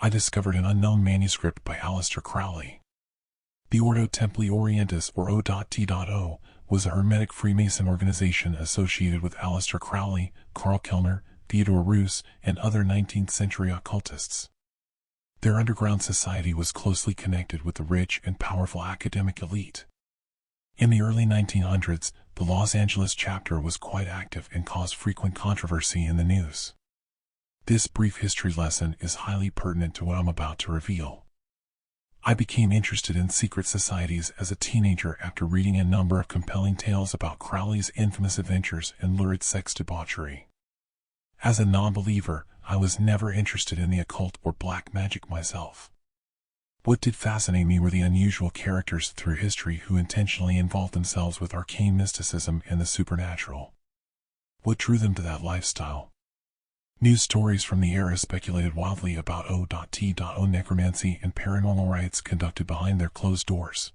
I discovered an unknown manuscript by Crowley. The Ordo Templi Orientis, or O.T.O., was a Hermetic Freemason organization associated with Aleister Crowley, Karl Kellner, Theodore Roos, and other 19th-century occultists. Their underground society was closely connected with the rich and powerful academic elite. In the early 1900s, the Los Angeles chapter was quite active and caused frequent controversy in the news. This brief history lesson is highly pertinent to what I'm about to reveal. I became interested in secret societies as a teenager after reading a number of compelling tales about Crowley's infamous adventures and lurid sex debauchery. As a non-believer, I was never interested in the occult or black magic myself. What did fascinate me were the unusual characters through history who intentionally involved themselves with arcane mysticism and the supernatural. What drew them to that lifestyle? News stories from the era speculated wildly about O.T.O. necromancy and paranormal rites conducted behind their closed doors.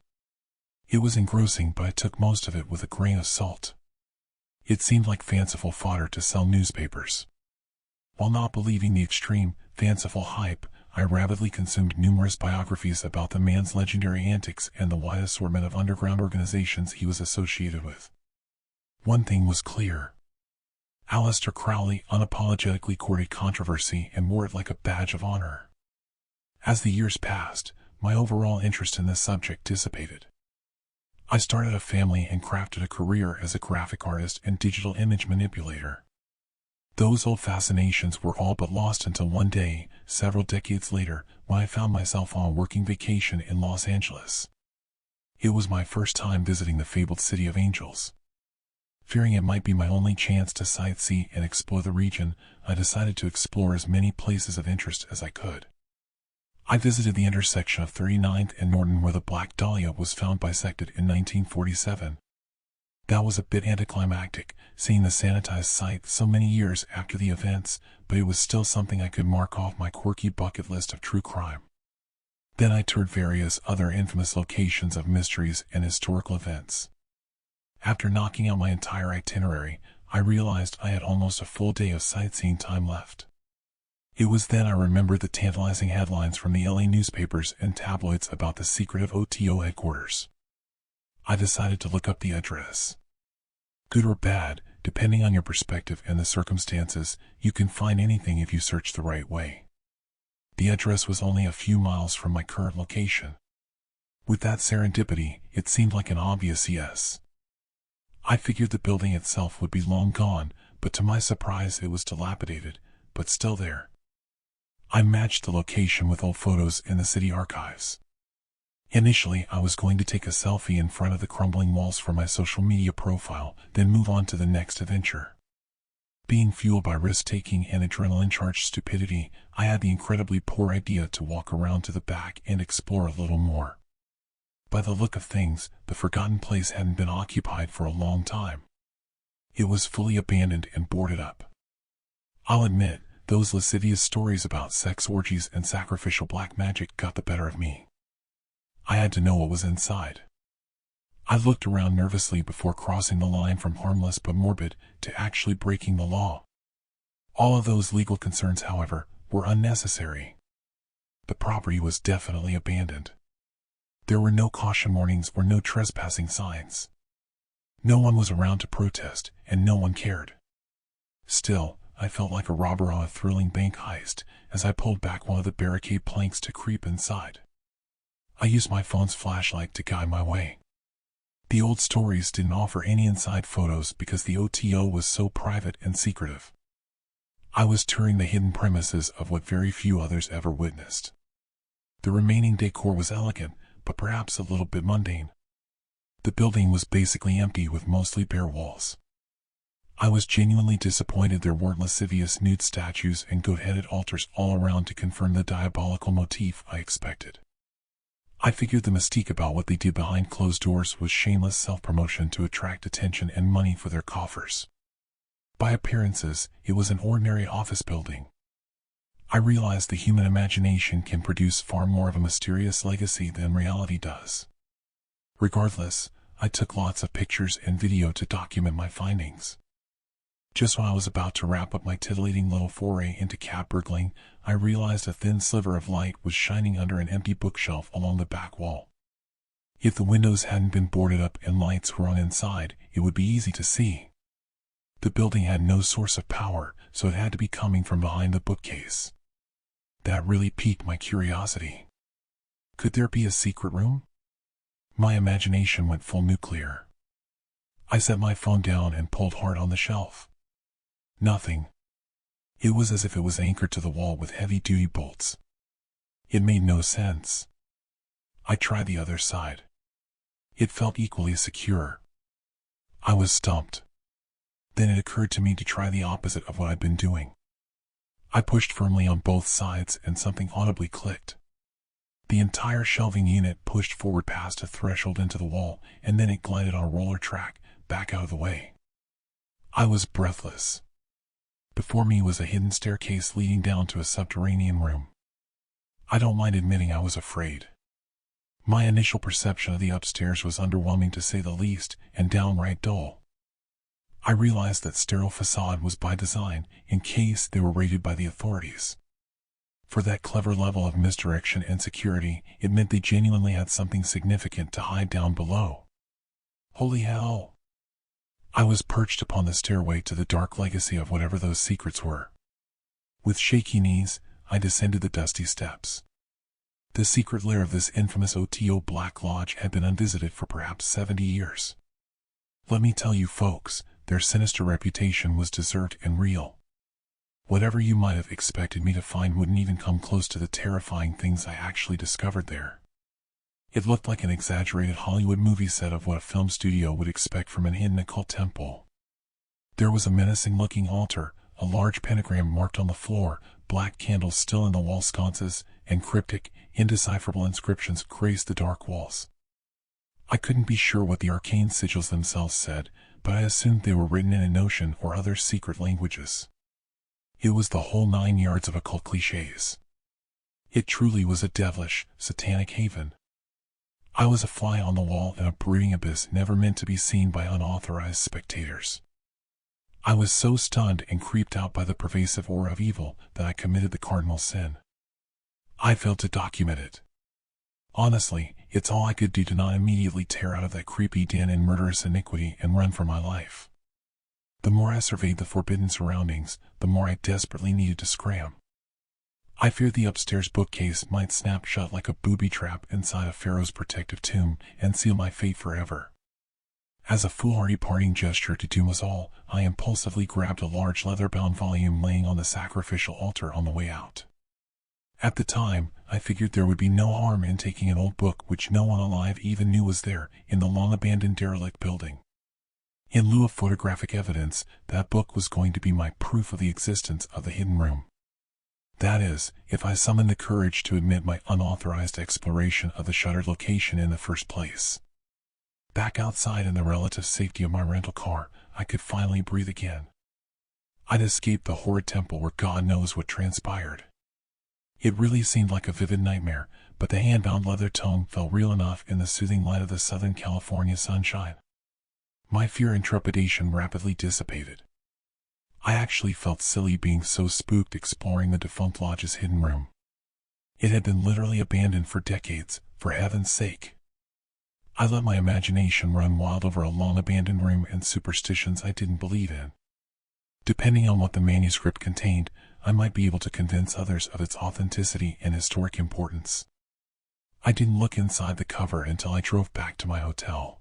It was engrossing, but I took most of it with a grain of salt. It seemed like fanciful fodder to sell newspapers. While not believing the extreme, fanciful hype, I rapidly consumed numerous biographies about the man's legendary antics and the wide assortment of underground organizations he was associated with. One thing was clear. Aleister Crowley unapologetically courted controversy and wore it like a badge of honor. As the years passed, my overall interest in this subject dissipated. I started a family and crafted a career as a graphic artist and digital image manipulator. Those old fascinations were all but lost until one day, several decades later, when I found myself on a working vacation in Los Angeles. It was my first time visiting the fabled City of Angels. Fearing it might be my only chance to sightsee and explore the region, I decided to explore as many places of interest as I could. I visited the intersection of 39th and Norton where the Black Dahlia was found bisected in 1947. That was a bit anticlimactic, seeing the sanitized site so many years after the events, but it was still something I could mark off my quirky bucket list of true crime. Then I toured various other infamous locations of mysteries and historical events. After knocking out my entire itinerary, I realized I had almost a full day of sightseeing time left. It was then I remembered the tantalizing headlines from the LA newspapers and tabloids about the secret of OTO headquarters. I decided to look up the address. Good or bad, depending on your perspective and the circumstances, you can find anything if you search the right way. The address was only a few miles from my current location. With that serendipity, it seemed like an obvious yes. I figured the building itself would be long gone, but to my surprise it was dilapidated, but still there. I matched the location with old photos in the city archives. Initially, I was going to take a selfie in front of the crumbling walls for my social media profile, then move on to the next adventure. Being fueled by risk-taking and adrenaline-charged stupidity, I had the incredibly poor idea to walk around to the back and explore a little more. By the look of things, the forgotten place hadn't been occupied for a long time. It was fully abandoned and boarded up. I'll admit, those lascivious stories about sex orgies and sacrificial black magic got the better of me. I had to know what was inside. I looked around nervously before crossing the line from harmless but morbid to actually breaking the law. All of those legal concerns, however, were unnecessary. The property was definitely abandoned. There were no caution warnings or no trespassing signs. No one was around to protest, and no one cared. Still, I felt like a robber on a thrilling bank heist as I pulled back one of the barricade planks to creep inside. I used my phone's flashlight to guide my way. The old stories didn't offer any inside photos because the OTO was so private and secretive. I was touring the hidden premises of what very few others ever witnessed. The remaining decor was elegant, but perhaps a little bit mundane. The building was basically empty with mostly bare walls. I was genuinely disappointed there weren't lascivious nude statues and goat-headed altars all around to confirm the diabolical motif I expected. I figured the mystique about what they did behind closed doors was shameless self-promotion to attract attention and money for their coffers. By appearances, it was an ordinary office building. I realized the human imagination can produce far more of a mysterious legacy than reality does. Regardless, I took lots of pictures and video to document my findings. Just when I was about to wrap up my titillating little foray into cat burgling, I realized a thin sliver of light was shining under an empty bookshelf along the back wall. If the windows hadn't been boarded up and lights were on inside, it would be easy to see. The building had no source of power, so it had to be coming from behind the bookcase. That really piqued my curiosity. Could there be a secret room? My imagination went full nuclear. I set my phone down and pulled hard on the shelf. Nothing. It was as if it was anchored to the wall with heavy-duty bolts. It made no sense. I tried the other side. It felt equally secure. I was stumped. Then it occurred to me to try the opposite of what I'd been doing. I pushed firmly on both sides and something audibly clicked. The entire shelving unit pushed forward past a threshold into the wall, and then it glided on a roller track, back out of the way. I was breathless. Before me was a hidden staircase leading down to a subterranean room. I don't mind admitting I was afraid. My initial perception of the upstairs was underwhelming to say the least, and downright dull. I realized that sterile facade was by design, in case they were raided by the authorities. For that clever level of misdirection and security, it meant they genuinely had something significant to hide down below. Holy hell! I was perched upon the stairway to the dark legacy of whatever those secrets were. With shaky knees, I descended the dusty steps. The secret lair of this infamous OTO Black Lodge had been unvisited for perhaps 70 years. Let me tell you folks, their sinister reputation was deserved and real. Whatever you might have expected me to find wouldn't even come close to the terrifying things I actually discovered there. It looked like an exaggerated Hollywood movie set of what a film studio would expect from an hidden occult temple. There was a menacing-looking altar, a large pentagram marked on the floor, black candles still in the wall sconces, and cryptic, indecipherable inscriptions graced the dark walls. I couldn't be sure what the arcane sigils themselves said, but I assumed they were written in Enotian or other secret languages. It was the whole 9 yards of occult cliches. It truly was a devilish, satanic haven. I was a fly on the wall in a brooding abyss never meant to be seen by unauthorized spectators. I was so stunned and creeped out by the pervasive aura of evil that I committed the cardinal sin. I failed to document it. Honestly, it's all I could do to not immediately tear out of that creepy den in murderous iniquity and run for my life. The more I surveyed the forbidden surroundings, the more I desperately needed to scram. I feared the upstairs bookcase might snap shut like a booby trap inside a pharaoh's protective tomb and seal my fate forever. As a foolhardy parting gesture to doom us all, I impulsively grabbed a large leather-bound volume laying on the sacrificial altar on the way out. At the time, I figured there would be no harm in taking an old book which no one alive even knew was there in the long-abandoned derelict building. In lieu of photographic evidence, that book was going to be my proof of the existence of the hidden room. That is, if I summoned the courage to admit my unauthorized exploration of the shuttered location in the first place. Back outside in the relative safety of my rental car, I could finally breathe again. I'd escaped the horrid temple where God knows what transpired. It really seemed like a vivid nightmare, but the hand-bound leather tome felt real enough in the soothing light of the Southern California sunshine. My fear and trepidation rapidly dissipated. I actually felt silly being so spooked exploring the defunct lodge's hidden room. It had been literally abandoned for decades, for heaven's sake. I let my imagination run wild over a long-abandoned room and superstitions I didn't believe in. Depending on what the manuscript contained, I might be able to convince others of its authenticity and historic importance. I didn't look inside the cover until I drove back to my hotel.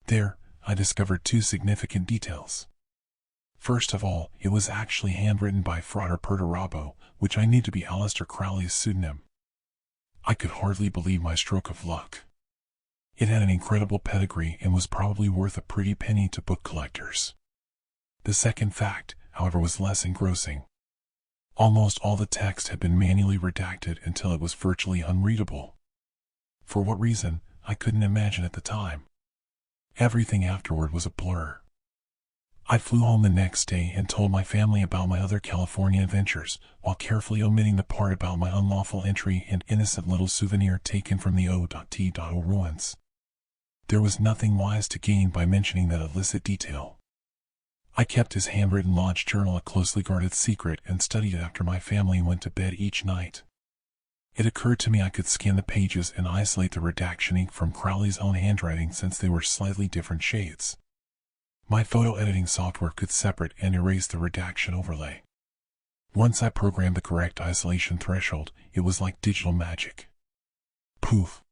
There, I discovered 2 significant details. First of all, it was actually handwritten by Frater Perturabo, which I knew to be Aleister Crowley's pseudonym. I could hardly believe my stroke of luck. It had an incredible pedigree and was probably worth a pretty penny to book collectors. The second fact, however, was less engrossing. Almost all the text had been manually redacted until it was virtually unreadable. For what reason, I couldn't imagine at the time. Everything afterward was a blur. I flew home the next day and told my family about my other California adventures, while carefully omitting the part about my unlawful entry and innocent little souvenir taken from the O.T.O ruins. There was nothing wise to gain by mentioning that illicit detail. I kept his handwritten lodge journal a closely guarded secret and studied it after my family went to bed each night. It occurred to me I could scan the pages and isolate the redaction ink from Crowley's own handwriting since they were slightly different shades. My photo editing software could separate and erase the redaction overlay. Once I programmed the correct isolation threshold, it was like digital magic. Poof!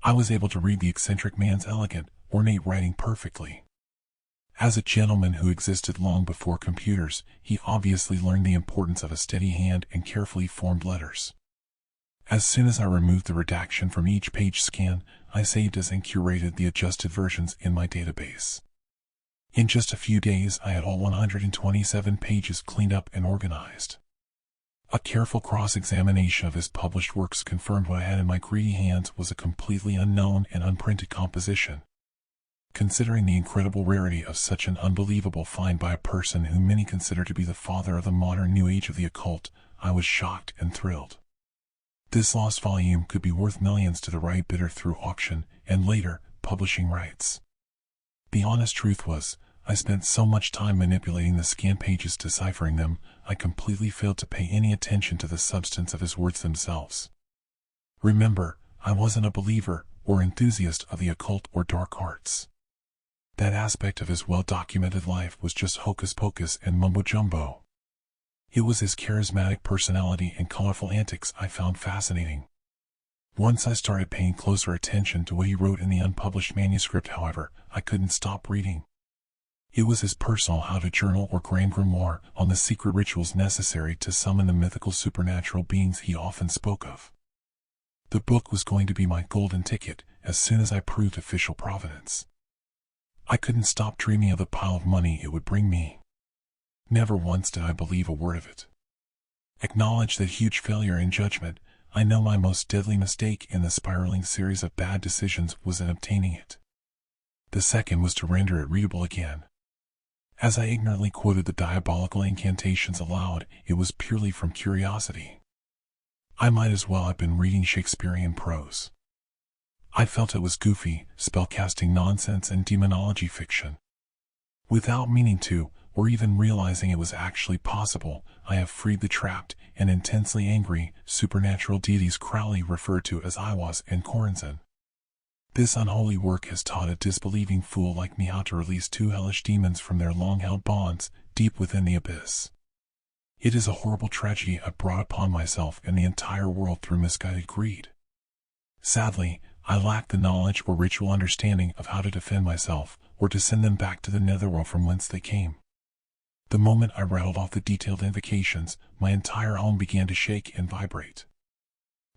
I was able to read the eccentric man's elegant, ornate writing perfectly. As a gentleman who existed long before computers, he obviously learned the importance of a steady hand and carefully formed letters. As soon as I removed the redaction from each page scan, I saved as and curated the adjusted versions in my database. In just a few days, I had all 127 pages cleaned up and organized. A careful cross-examination of his published works confirmed what I had in my greedy hands was a completely unknown and unprinted composition. Considering the incredible rarity of such an unbelievable find by a person whom many consider to be the father of the modern New Age of the occult, I was shocked and thrilled. This lost volume could be worth millions to the right bidder through auction, and later, publishing rights. The honest truth was, I spent so much time manipulating the scanned pages deciphering them, I completely failed to pay any attention to the substance of his words themselves. Remember, I wasn't a believer or enthusiast of the occult or dark arts. That aspect of his well-documented life was just hocus-pocus and mumbo-jumbo. It was his charismatic personality and colorful antics I found fascinating. Once I started paying closer attention to what he wrote in the unpublished manuscript, however, I couldn't stop reading. It was his personal how-to journal or grand grimoire on the secret rituals necessary to summon the mythical supernatural beings he often spoke of. The book was going to be my golden ticket as soon as I proved official provenance. I couldn't stop dreaming of the pile of money it would bring me. Never once did I believe a word of it. Acknowledge that huge failure in judgment, I know my most deadly mistake in the spiraling series of bad decisions was in obtaining it. The second was to render it readable again. As I ignorantly quoted the diabolical incantations aloud, it was purely from curiosity. I might as well have been reading Shakespearean prose. I felt it was goofy, spellcasting nonsense and demonology fiction. Without meaning to, or even realizing it was actually possible, I have freed the trapped and intensely angry, supernatural deities Crowley referred to as Iwas and Corazon. This unholy work has taught a disbelieving fool like me how to release two hellish demons from their long-held bonds, deep within the abyss. It is a horrible tragedy I brought upon myself and the entire world through misguided greed. Sadly, I lack the knowledge or ritual understanding of how to defend myself, or to send them back to the netherworld from whence they came. The moment I rattled off the detailed invocations, my entire home began to shake and vibrate.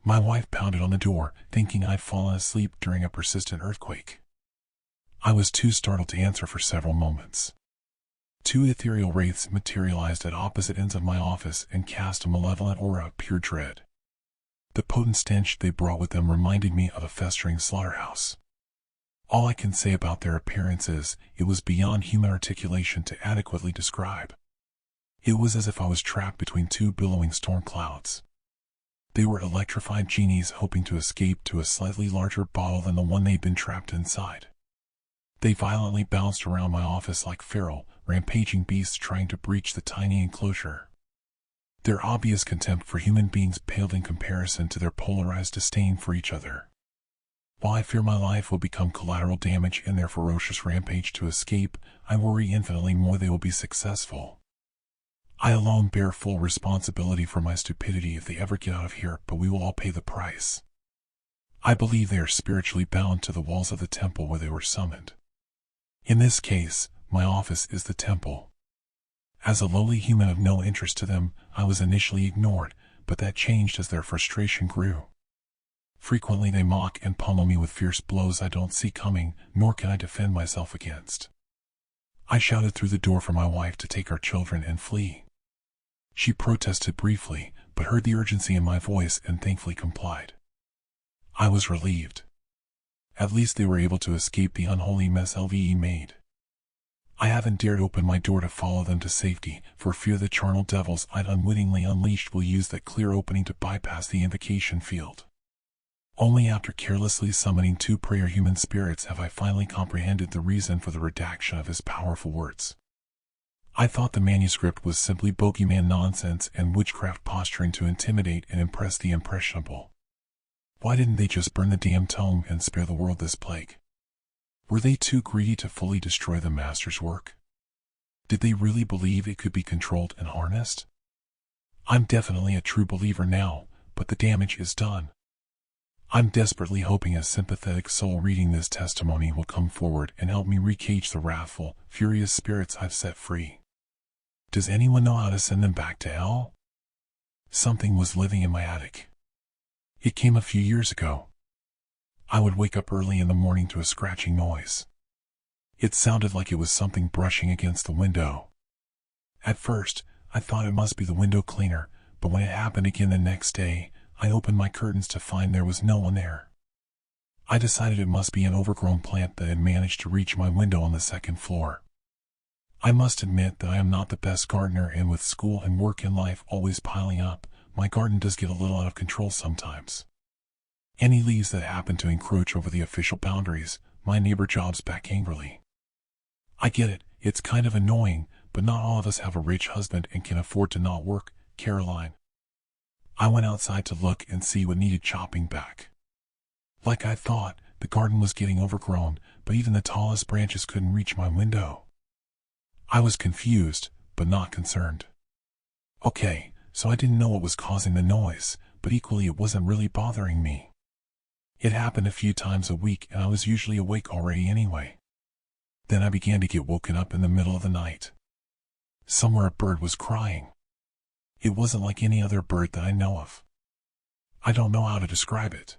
My wife pounded on the door, thinking I'd fallen asleep during a persistent earthquake. I was too startled to answer for several moments. Two ethereal wraiths materialized at opposite ends of my office and cast a malevolent aura of pure dread. The potent stench they brought with them reminded me of a festering slaughterhouse. All I can say about their appearance is, it was beyond human articulation to adequately describe. It was as if I was trapped between two billowing storm clouds. They were electrified genies hoping to escape to a slightly larger bottle than the one they'd been trapped inside. They violently bounced around my office like feral, rampaging beasts trying to breach the tiny enclosure. Their obvious contempt for human beings paled in comparison to their polarized disdain for each other. While I fear my life will become collateral damage in their ferocious rampage to escape, I worry infinitely more they will be successful. I alone bear full responsibility for my stupidity if they ever get out of here, but we will all pay the price. I believe they are spiritually bound to the walls of the temple where they were summoned. In this case, my office is the temple. As a lowly human of no interest to them, I was initially ignored, but that changed as their frustration grew. Frequently they mock and pummel me with fierce blows I don't see coming, nor can I defend myself against. I shouted through the door for my wife to take our children and flee. She protested briefly, but heard the urgency in my voice and thankfully complied. I was relieved. At least they were able to escape the unholy mess LVE made. I haven't dared open my door to follow them to safety, for fear the charnel devils I'd unwittingly unleashed will use that clear opening to bypass the invocation field. Only after carelessly summoning two prayer human spirits have I finally comprehended the reason for the redaction of his powerful words. I thought the manuscript was simply bogeyman nonsense and witchcraft posturing to intimidate and impress the impressionable. Why didn't they just burn the damn tome and spare the world this plague? Were they too greedy to fully destroy the master's work? Did they really believe it could be controlled and harnessed? I'm definitely a true believer now, but the damage is done. I'm desperately hoping a sympathetic soul reading this testimony will come forward and help me recage the wrathful, furious spirits I've set free. Does anyone know how to send them back to hell? Something was living in my attic. It came a few years ago. I would wake up early in the morning to a scratching noise. It sounded like it was something brushing against the window. At first, I thought it must be the window cleaner, but when it happened again the next day, I opened my curtains to find there was no one there. I decided it must be an overgrown plant that had managed to reach my window on the second floor. I must admit that I am not the best gardener, and with school and work and life always piling up, my garden does get a little out of control sometimes. Any leaves that happen to encroach over the official boundaries, my neighbor jobs back angrily. I get it, it's kind of annoying, but not all of us have a rich husband and can afford to not work, Caroline. I went outside to look and see what needed chopping back. Like I thought, the garden was getting overgrown, but even the tallest branches couldn't reach my window. I was confused, but not concerned. Okay, so I didn't know what was causing the noise, but equally it wasn't really bothering me. It happened a few times a week and I was usually awake already anyway. Then I began to get woken up in the middle of the night. Somewhere a bird was crying. It wasn't like any other bird that I know of. I don't know how to describe it.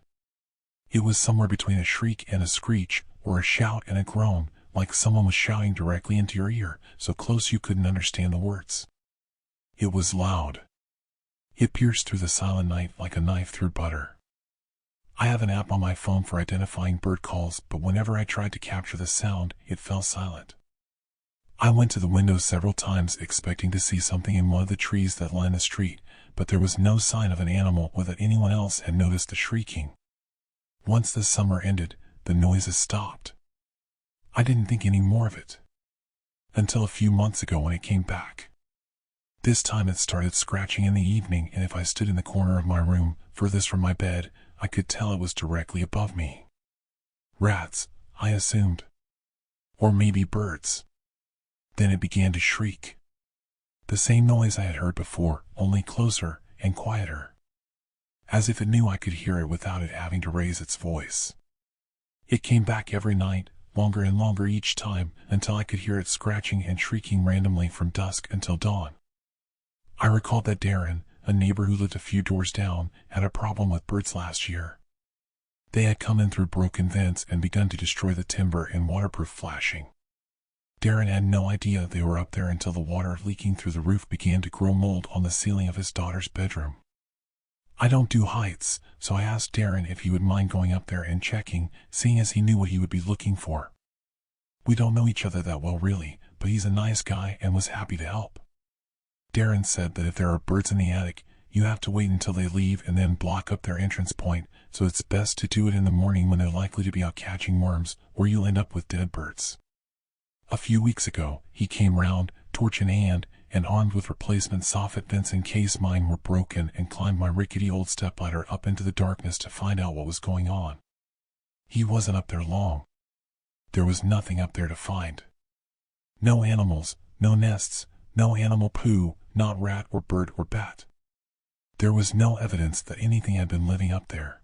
It was somewhere between a shriek and a screech, or a shout and a groan, like someone was shouting directly into your ear, so close you couldn't understand the words. It was loud. It pierced through the silent night like a knife through butter. I have an app on my phone for identifying bird calls, but whenever I tried to capture the sound, it fell silent. I went to the window several times expecting to see something in one of the trees that line the street, but there was no sign of an animal or that anyone else had noticed the shrieking. Once the summer ended, the noises stopped. I didn't think any more of it. Until a few months ago when it came back. This time it started scratching in the evening, and if I stood in the corner of my room, furthest from my bed, I could tell it was directly above me. Rats, I assumed. Or maybe birds. Then it began to shriek. The same noise I had heard before, only closer and quieter. As if it knew I could hear it without it having to raise its voice. It came back every night, longer and longer each time, until I could hear it scratching and shrieking randomly from dusk until dawn. I recalled that Darren, a neighbor who lived a few doors down, had a problem with birds last year. They had come in through broken vents and begun to destroy the timber and waterproof flashing. Darren had no idea they were up there until the water leaking through the roof began to grow mold on the ceiling of his daughter's bedroom. I don't do heights, so I asked Darren if he would mind going up there and checking, seeing as he knew what he would be looking for. We don't know each other that well really, but he's a nice guy and was happy to help. Darren said that if there are birds in the attic, you have to wait until they leave and then block up their entrance point, so it's best to do it in the morning when they're likely to be out catching worms, or you'll end up with dead birds. A few weeks ago, he came round, torch in hand, and armed with replacement soffit vents in case mine were broken, and climbed my rickety old stepladder up into the darkness to find out what was going on. He wasn't up there long. There was nothing up there to find. No animals, no nests, no animal poo, not rat or bird or bat. There was no evidence that anything had been living up there.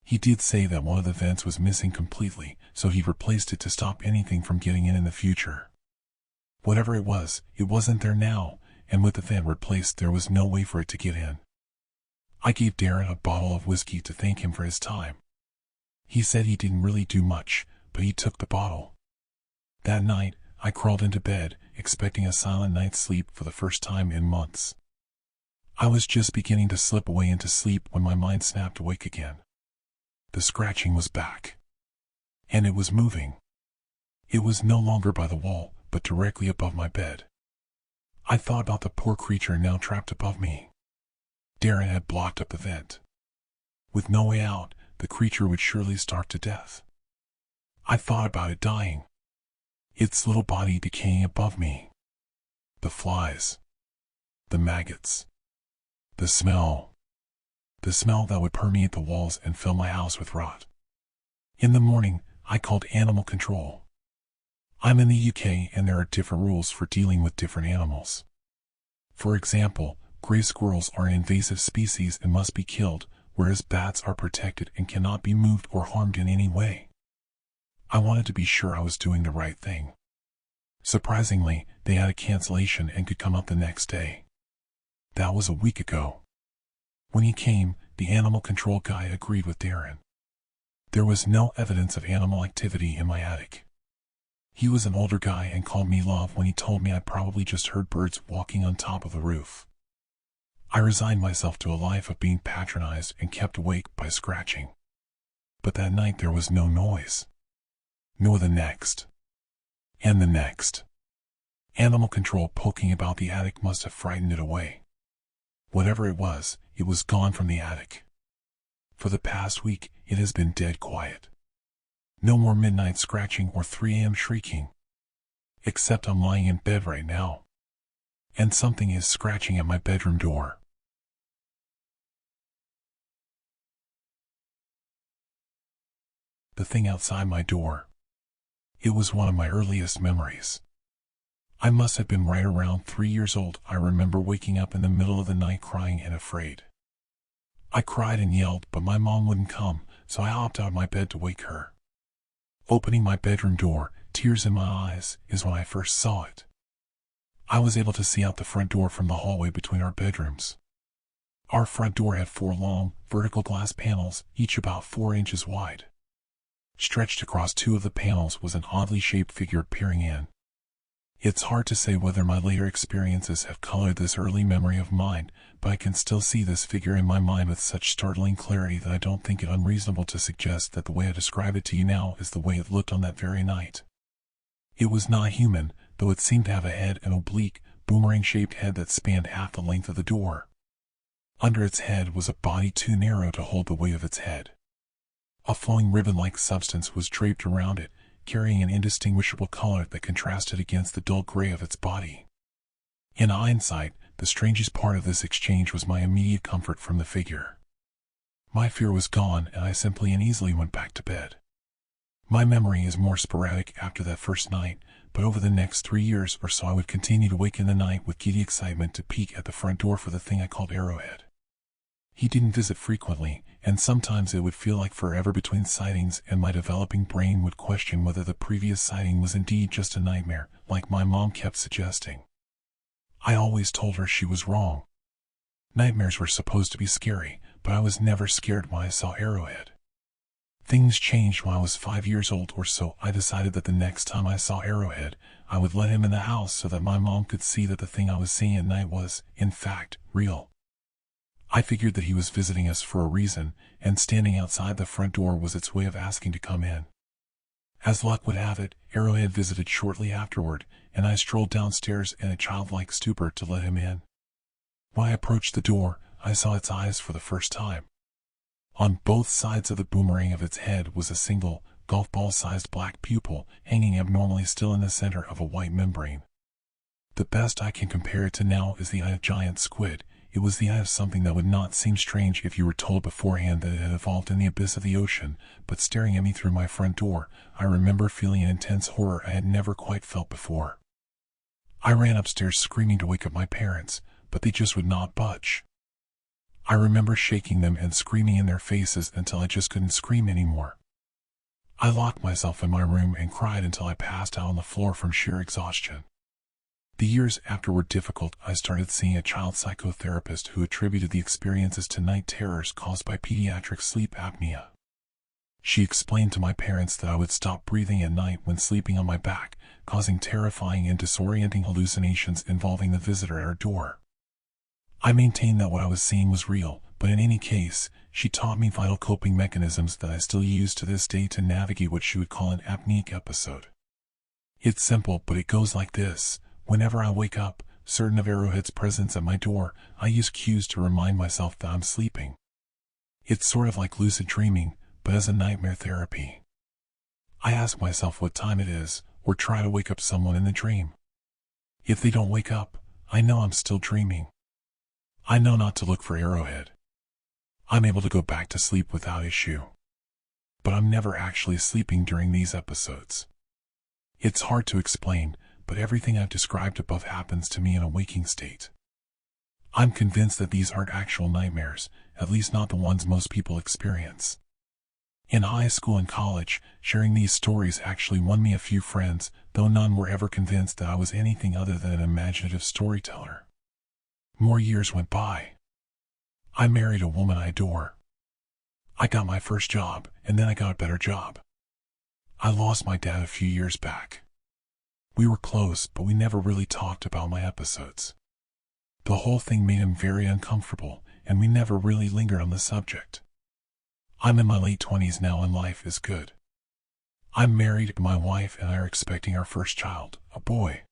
He did say that one of the vents was missing completely, so he replaced it to stop anything from getting in the future. Whatever it wasn't there now, and with the vent replaced there was no way for it to get in. I gave Darren a bottle of whiskey to thank him for his time. He said he didn't really do much, but he took the bottle. That night, I crawled into bed, expecting a silent night's sleep for the first time in months. I was just beginning to slip away into sleep when my mind snapped awake again. The scratching was back. And it was moving. It was no longer by the wall, but directly above my bed. I thought about the poor creature now trapped above me. Darren had blocked up the vent. With no way out, the creature would surely starve to death. I thought about it dying. Its little body decaying above me. The flies. The maggots. The smell. The smell that would permeate the walls and fill my house with rot. In the morning, I called animal control. I'm in the UK and there are different rules for dealing with different animals. For example, gray squirrels are an invasive species and must be killed, whereas bats are protected and cannot be moved or harmed in any way. I wanted to be sure I was doing the right thing. Surprisingly, they had a cancellation and could come up the next day. That was a week ago. When he came, the animal control guy agreed with Darren. There was no evidence of animal activity in my attic. He was an older guy and called me love when he told me I'd probably just heard birds walking on top of the roof. I resigned myself to a life of being patronized and kept awake by scratching. But that night there was no noise. Nor the next. And the next. Animal control poking about the attic must have frightened it away. Whatever it was gone from the attic. For the past week, it has been dead quiet. No more midnight scratching or 3 a.m. shrieking. Except I'm lying in bed right now. And something is scratching at my bedroom door. The thing outside my door. It was one of my earliest memories. I must have been right around 3 years old. I remember waking up in the middle of the night crying and afraid. I cried and yelled, but my mom wouldn't come, so I hopped out of my bed to wake her. Opening my bedroom door, tears in my eyes, is when I first saw it. I was able to see out the front door from the hallway between our bedrooms. Our front door had 4 long, vertical glass panels, each about 4 inches wide. Stretched across 2 of the panels was an oddly shaped figure peering in. It's hard to say whether my later experiences have colored this early memory of mine, but I can still see this figure in my mind with such startling clarity that I don't think it unreasonable to suggest that the way I describe it to you now is the way it looked on that very night. It was not human, though it seemed to have a head, an oblique, boomerang-shaped head that spanned half the length of the door. Under its head was a body too narrow to hold the weight of its head. A flowing ribbon-like substance was draped around it, carrying an indistinguishable color that contrasted against the dull gray of its body. In hindsight, the strangest part of this exchange was my immediate comfort from the figure. My fear was gone, and I simply and easily went back to bed. My memory is more sporadic after that first night, but over the next 3 years or so I would continue to wake in the night with giddy excitement to peek at the front door for the thing I called Arrowhead. He didn't visit frequently, and sometimes it would feel like forever between sightings, and my developing brain would question whether the previous sighting was indeed just a nightmare, like my mom kept suggesting. I always told her she was wrong. Nightmares were supposed to be scary, but I was never scared when I saw Arrowhead. Things changed when I was 5 years old or so. I decided that the next time I saw Arrowhead, I would let him in the house so that my mom could see that the thing I was seeing at night was, in fact, real. I figured that he was visiting us for a reason, and standing outside the front door was its way of asking to come in. As luck would have it, Arrowhead visited shortly afterward, and I strolled downstairs in a childlike stupor to let him in. When I approached the door, I saw its eyes for the first time. On both sides of the boomerang of its head was a single, golf ball-sized black pupil, hanging abnormally still in the center of a white membrane. The best I can compare it to now is the eye of giant squid. It was the eye of something that would not seem strange if you were told beforehand that it had evolved in the abyss of the ocean, but staring at me through my front door, I remember feeling an intense horror I had never quite felt before. I ran upstairs screaming to wake up my parents, but they just would not budge. I remember shaking them and screaming in their faces until I just couldn't scream anymore. I locked myself in my room and cried until I passed out on the floor from sheer exhaustion. The years after were difficult. I started seeing a child psychotherapist who attributed the experiences to night terrors caused by pediatric sleep apnea. She explained to my parents that I would stop breathing at night when sleeping on my back, causing terrifying and disorienting hallucinations involving the visitor at our door. I maintained that what I was seeing was real, but in any case, she taught me vital coping mechanisms that I still use to this day to navigate what she would call an apneic episode. It's simple, but it goes like this. Whenever I wake up, certain of Arrowhead's presence at my door, I use cues to remind myself that I'm sleeping. It's sort of like lucid dreaming, but as a nightmare therapy. I ask myself what time it is, or try to wake up someone in the dream. If they don't wake up, I know I'm still dreaming. I know not to look for Arrowhead. I'm able to go back to sleep without issue. But I'm never actually sleeping during these episodes. It's hard to explain, but everything I've described above happens to me in a waking state. I'm convinced that these aren't actual nightmares, at least not the ones most people experience. In high school and college, sharing these stories actually won me a few friends, though none were ever convinced that I was anything other than an imaginative storyteller. More years went by. I married a woman I adore. I got my first job, and then I got a better job. I lost my dad a few years back. We were close, but we never really talked about my episodes. The whole thing made him very uncomfortable, and we never really lingered on the subject. I'm in my late 20s now and life is good. I'm married, and my wife and I are expecting our first child, a boy.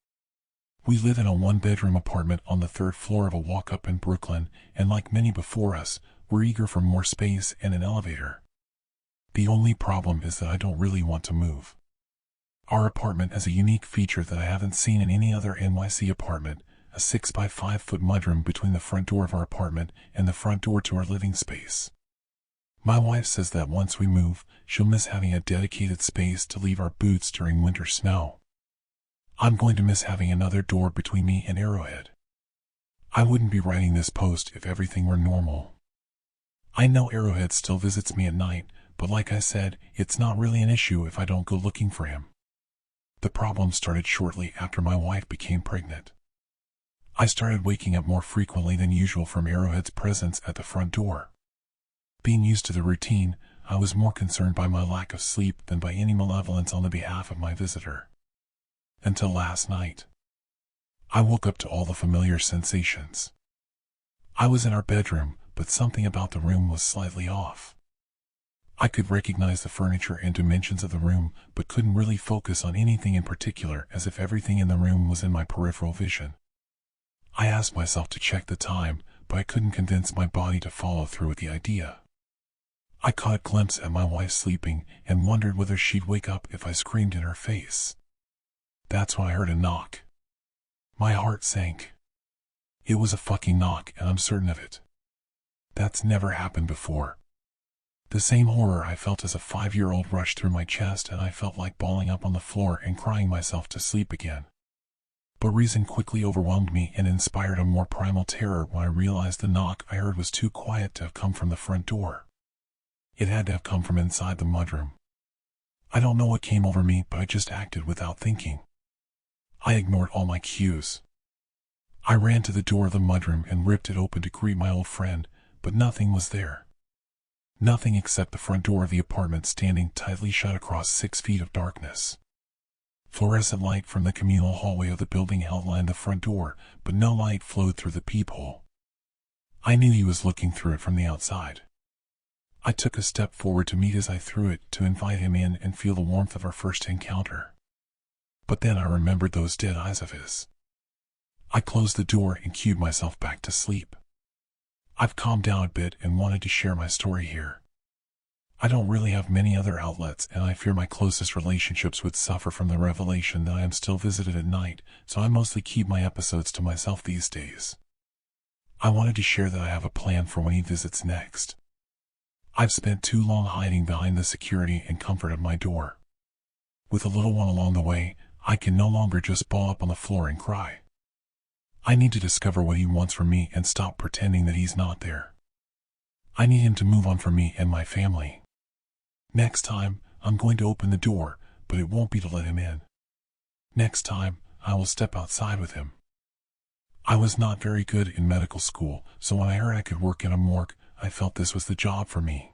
We live in a one-bedroom apartment on the 3rd floor of a walk-up in Brooklyn, and like many before us, we're eager for more space and an elevator. The only problem is that I don't really want to move. Our apartment has a unique feature that I haven't seen in any other NYC apartment, a 6-by-5-foot mudroom between the front door of our apartment and the front door to our living space. My wife says that once we move, she'll miss having a dedicated space to leave our boots during winter snow. I'm going to miss having another door between me and Arrowhead. I wouldn't be writing this post if everything were normal. I know Arrowhead still visits me at night, but like I said, it's not really an issue if I don't go looking for him. The problem started shortly after my wife became pregnant. I started waking up more frequently than usual from Arrowhead's presence at the front door. Being used to the routine, I was more concerned by my lack of sleep than by any malevolence on the behalf of my visitor. Until last night. I woke up to all the familiar sensations. I was in our bedroom, but something about the room was slightly off. I could recognize the furniture and dimensions of the room, but couldn't really focus on anything in particular, as if everything in the room was in my peripheral vision. I asked myself to check the time, but I couldn't convince my body to follow through with the idea. I caught a glimpse at my wife sleeping and wondered whether she'd wake up if I screamed in her face. That's when I heard a knock. My heart sank. It was a fucking knock, and I'm certain of it. That's never happened before. The same horror I felt as a 5-year-old rushed through my chest, and I felt like balling up on the floor and crying myself to sleep again. But reason quickly overwhelmed me and inspired a more primal terror when I realized the knock I heard was too quiet to have come from the front door. It had to have come from inside the mudroom. I don't know what came over me, but I just acted without thinking. I ignored all my cues. I ran to the door of the mudroom and ripped it open to greet my old friend, but nothing was there. Nothing except the front door of the apartment standing tightly shut across 6 feet of darkness. Fluorescent light from the communal hallway of the building outlined the front door, but no light flowed through the peephole. I knew he was looking through it from the outside. I took a step forward to meet his eye through it, to invite him in and feel the warmth of our first encounter. But then I remembered those dead eyes of his. I closed the door and cued myself back to sleep. I've calmed down a bit and wanted to share my story here. I don't really have many other outlets, and I fear my closest relationships would suffer from the revelation that I am still visited at night, so I mostly keep my episodes to myself these days. I wanted to share that I have a plan for when he visits next. I've spent too long hiding behind the security and comfort of my door. With a little one along the way, I can no longer just ball up on the floor and cry. I need to discover what he wants from me and stop pretending that he's not there. I need him to move on from me and my family. Next time, I'm going to open the door, but it won't be to let him in. Next time, I will step outside with him. I was not very good in medical school, so when I heard I could work in a morgue, I felt this was the job for me.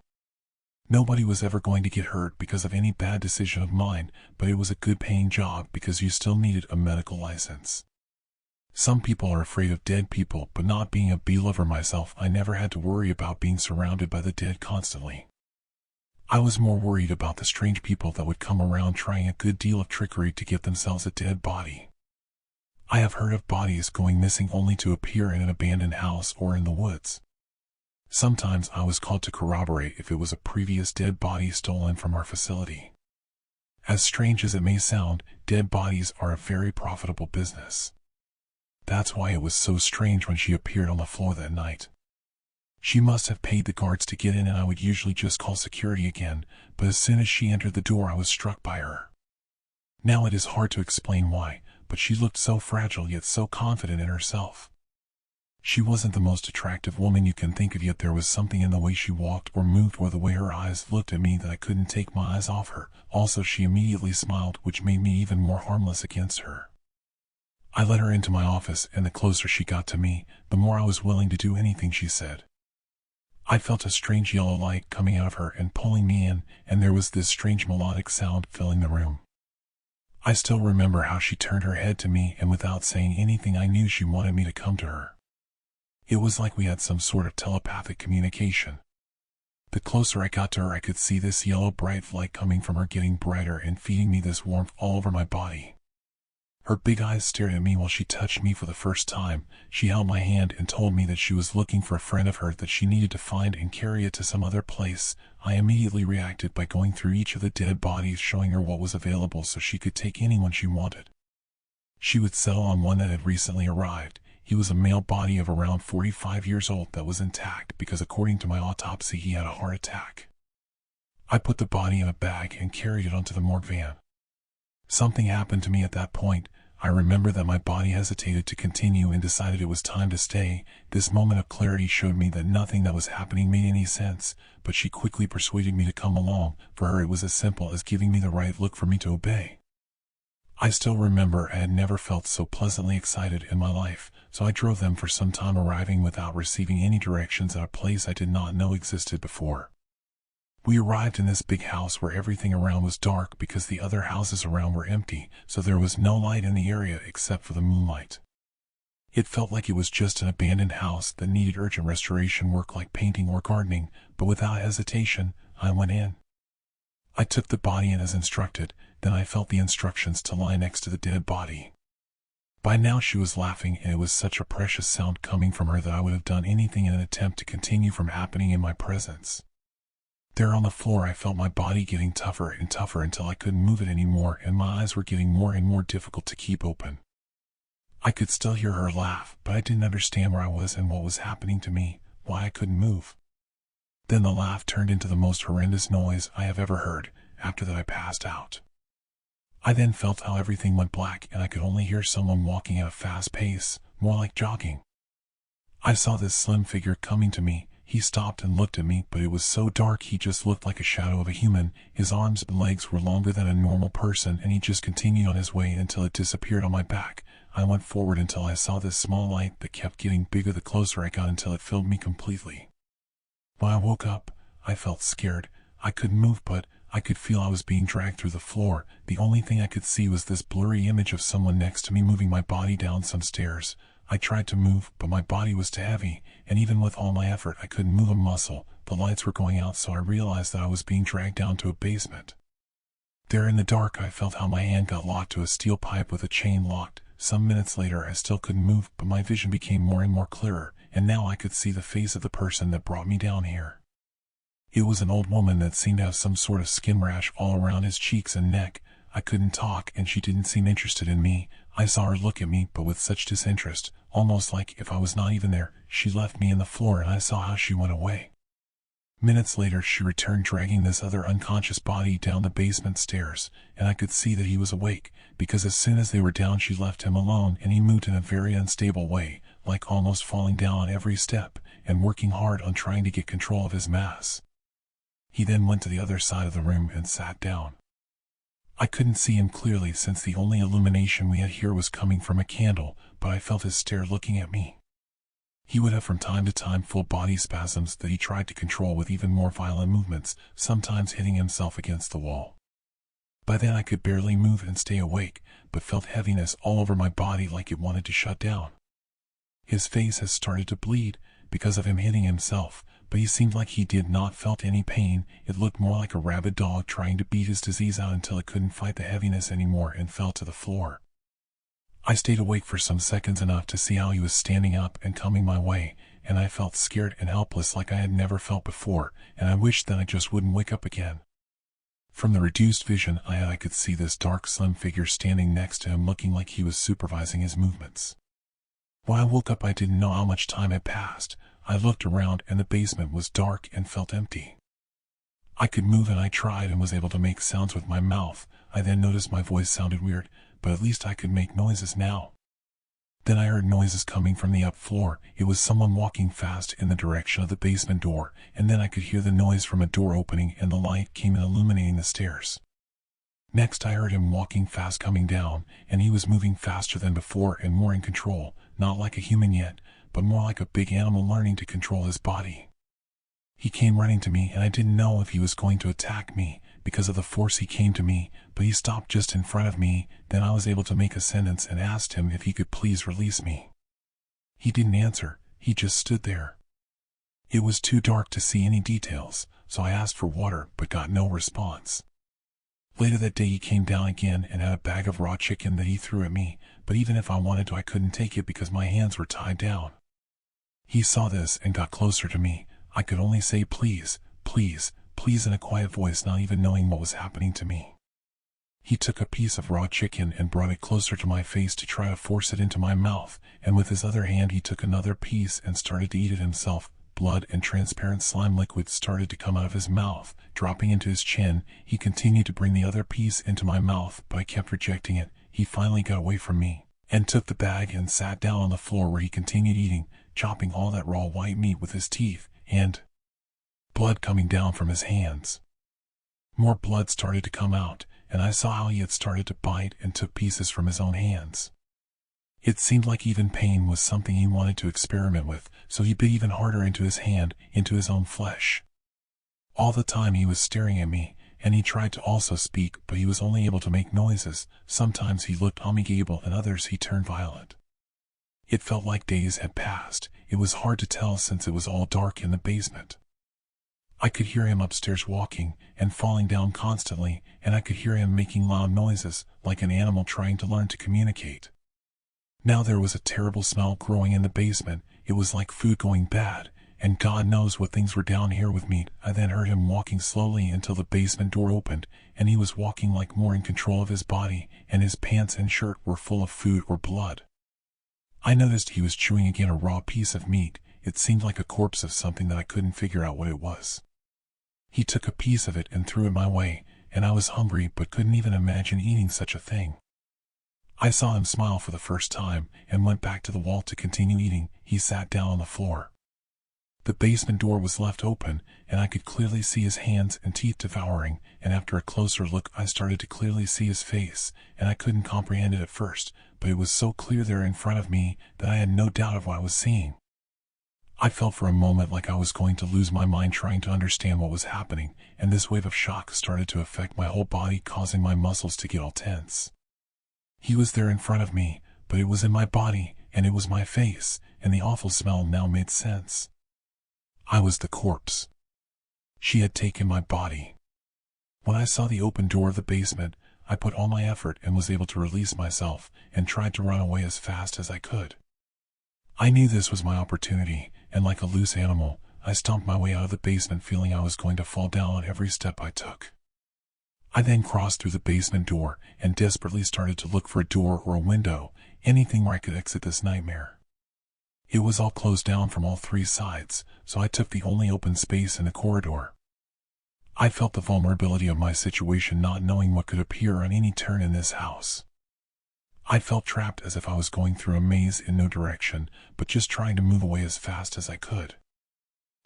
Nobody was ever going to get hurt because of any bad decision of mine, but it was a good-paying job because you still needed a medical license. Some people are afraid of dead people, but not being a bee-lover myself, I never had to worry about being surrounded by the dead constantly. I was more worried about the strange people that would come around trying a good deal of trickery to get themselves a dead body. I have heard of bodies going missing only to appear in an abandoned house or in the woods. Sometimes I was called to corroborate if it was a previous dead body stolen from our facility. As strange as it may sound, dead bodies are a very profitable business. That's why it was so strange when she appeared on the floor that night. She must have paid the guards to get in, and I would usually just call security again, but as soon as she entered the door I was struck by her. Now it is hard to explain why, but she looked so fragile yet so confident in herself. She wasn't the most attractive woman you can think of, yet there was something in the way she walked or moved or the way her eyes looked at me that I couldn't take my eyes off her. Also, she immediately smiled, which made me even more harmless against her. I let her into my office, and the closer she got to me, the more I was willing to do anything she said. I felt a strange yellow light coming out of her and pulling me in, and there was this strange melodic sound filling the room. I still remember how she turned her head to me, and without saying anything I knew she wanted me to come to her. It was like we had some sort of telepathic communication. The closer I got to her, I could see this yellow bright light coming from her getting brighter and feeding me this warmth all over my body. Her big eyes stared at me while she touched me for the first time. She held my hand and told me that she was looking for a friend of hers that she needed to find and carry it to some other place. I immediately reacted by going through each of the dead bodies, showing her what was available so she could take anyone she wanted. She would settle on one that had recently arrived. He was a male body of around 45 years old that was intact because according to my autopsy he had a heart attack. I put the body in a bag and carried it onto the morgue van. Something happened to me at that point. I remember that my body hesitated to continue and decided it was time to stay. This moment of clarity showed me that nothing that was happening made any sense, but she quickly persuaded me to come along. For her it was as simple as giving me the right look for me to obey. I still remember I had never felt so pleasantly excited in my life, so I drove them for some time, arriving without receiving any directions at a place I did not know existed before. We arrived in this big house where everything around was dark because the other houses around were empty, so there was no light in the area except for the moonlight. It felt like it was just an abandoned house that needed urgent restoration work like painting or gardening, but without hesitation, I went in. I took the body in as instructed, then I felt the instructions to lie next to the dead body. By now she was laughing, and it was such a precious sound coming from her that I would have done anything in an attempt to continue from happening in my presence. There on the floor I felt my body getting tougher and tougher until I couldn't move it anymore, and my eyes were getting more and more difficult to keep open. I could still hear her laugh, but I didn't understand where I was and what was happening to me, why I couldn't move. Then the laugh turned into the most horrendous noise I have ever heard. After that I passed out. I then felt how everything went black and I could only hear someone walking at a fast pace, more like jogging. I saw this slim figure coming to me. He stopped and looked at me, but it was so dark he just looked like a shadow of a human. His arms and legs were longer than a normal person, and he just continued on his way until it disappeared on my back. I went forward until I saw this small light that kept getting bigger the closer I got until it filled me completely. When I woke up, I felt scared. I couldn't move, but I could feel I was being dragged through the floor. The only thing I could see was this blurry image of someone next to me moving my body down some stairs. I tried to move, but my body was too heavy, and even with all my effort I couldn't move a muscle. The lights were going out, so I realized that I was being dragged down to a basement. There in the dark I felt how my hand got locked to a steel pipe with a chain locked. Some minutes later I still couldn't move, but my vision became more and more clearer, and now I could see the face of the person that brought me down here. It was an old woman that seemed to have some sort of skin rash all around his cheeks and neck. I couldn't talk, and she didn't seem interested in me. I saw her look at me, but with such disinterest, almost like if I was not even there. She left me on the floor, and I saw how she went away. Minutes later she returned dragging this other unconscious body down the basement stairs, and I could see that he was awake, because as soon as they were down she left him alone, and he moved in a very unstable way, like almost falling down on every step, and working hard on trying to get control of his mass. He then went to the other side of the room and sat down. I couldn't see him clearly since the only illumination we had here was coming from a candle, but I felt his stare looking at me. He would have from time to time full body spasms that he tried to control with even more violent movements, sometimes hitting himself against the wall. By then I could barely move and stay awake, but felt heaviness all over my body like it wanted to shut down. His face has started to bleed because of him hitting himself, but he seemed like he did not felt any pain. It looked more like a rabid dog trying to beat his disease out until it couldn't fight the heaviness anymore and fell to the floor. I stayed awake for some seconds, enough to see how he was standing up and coming my way, and I felt scared and helpless like I had never felt before, and I wished that I just wouldn't wake up again. From the reduced vision I had, I could see this dark slim figure standing next to him looking like he was supervising his movements. When I woke up, I didn't know how much time had passed. I looked around and the basement was dark and felt empty. I could move and I tried and was able to make sounds with my mouth. I then noticed my voice sounded weird, but at least I could make noises now. Then I heard noises coming from the up floor. It was someone walking fast in the direction of the basement door, and then I could hear the noise from a door opening and the light came in illuminating the stairs. Next I heard him walking fast coming down, and he was moving faster than before and more in control, not like a human yet, but more like a big animal learning to control his body. He came running to me, and I didn't know if he was going to attack me because of the force he came to me, but he stopped just in front of me. Then I was able to make a sentence and asked him if he could please release me. He didn't answer, he just stood there. It was too dark to see any details, so I asked for water but got no response. Later that day he came down again and had a bag of raw chicken that he threw at me, but even if I wanted to I couldn't take it because my hands were tied down. He saw this and got closer to me. I could only say please, please, please in a quiet voice, not even knowing what was happening to me. He took a piece of raw chicken and brought it closer to my face to try to force it into my mouth, and with his other hand he took another piece and started to eat it himself. Blood and transparent slime liquid started to come out of his mouth, dropping into his chin. He continued to bring the other piece into my mouth, but I kept rejecting it. He finally got away from me and took the bag and sat down on the floor where he continued eating, chopping all that raw white meat with his teeth, and blood coming down from his hands. More blood started to come out, and I saw how he had started to bite and took pieces from his own hands. It seemed like even pain was something he wanted to experiment with, so he bit even harder into his hand, into his own flesh. All the time he was staring at me, and he tried to also speak, but he was only able to make noises. Sometimes he looked amiable and others he turned violent. It felt like days had passed. It was hard to tell since it was all dark in the basement. I could hear him upstairs walking and falling down constantly, and I could hear him making loud noises, like an animal trying to learn to communicate. Now there was a terrible smell growing in the basement. It was like food going bad, and God knows what things were down here with meat. I then heard him walking slowly until the basement door opened, and he was walking like more in control of his body, and his pants and shirt were full of food or blood. I noticed he was chewing again a raw piece of meat. It seemed like a corpse of something that I couldn't figure out what it was. He took a piece of it and threw it my way, and I was hungry but couldn't even imagine eating such a thing. I saw him smile for the first time and went back to the wall to continue eating. He sat down on the floor. The basement door was left open, and I could clearly see his hands and teeth devouring, and after a closer look I started to clearly see his face, and I couldn't comprehend it at first, but it was so clear there in front of me that I had no doubt of what I was seeing. I felt for a moment like I was going to lose my mind trying to understand what was happening, and this wave of shock started to affect my whole body, causing my muscles to get all tense. He was there in front of me, but it was in my body, and it was my face, and the awful smell now made sense. I was the corpse. She had taken my body. When I saw the open door of the basement, I put all my effort and was able to release myself and tried to run away as fast as I could. I knew this was my opportunity, and like a loose animal, I stomped my way out of the basement feeling I was going to fall down on every step I took. I then crossed through the basement door and desperately started to look for a door or a window, anything where I could exit this nightmare. It was all closed down from all three sides, so I took the only open space in the corridor. I felt the vulnerability of my situation, not knowing what could appear on any turn in this house. I felt trapped, as if I was going through a maze in no direction, but just trying to move away as fast as I could.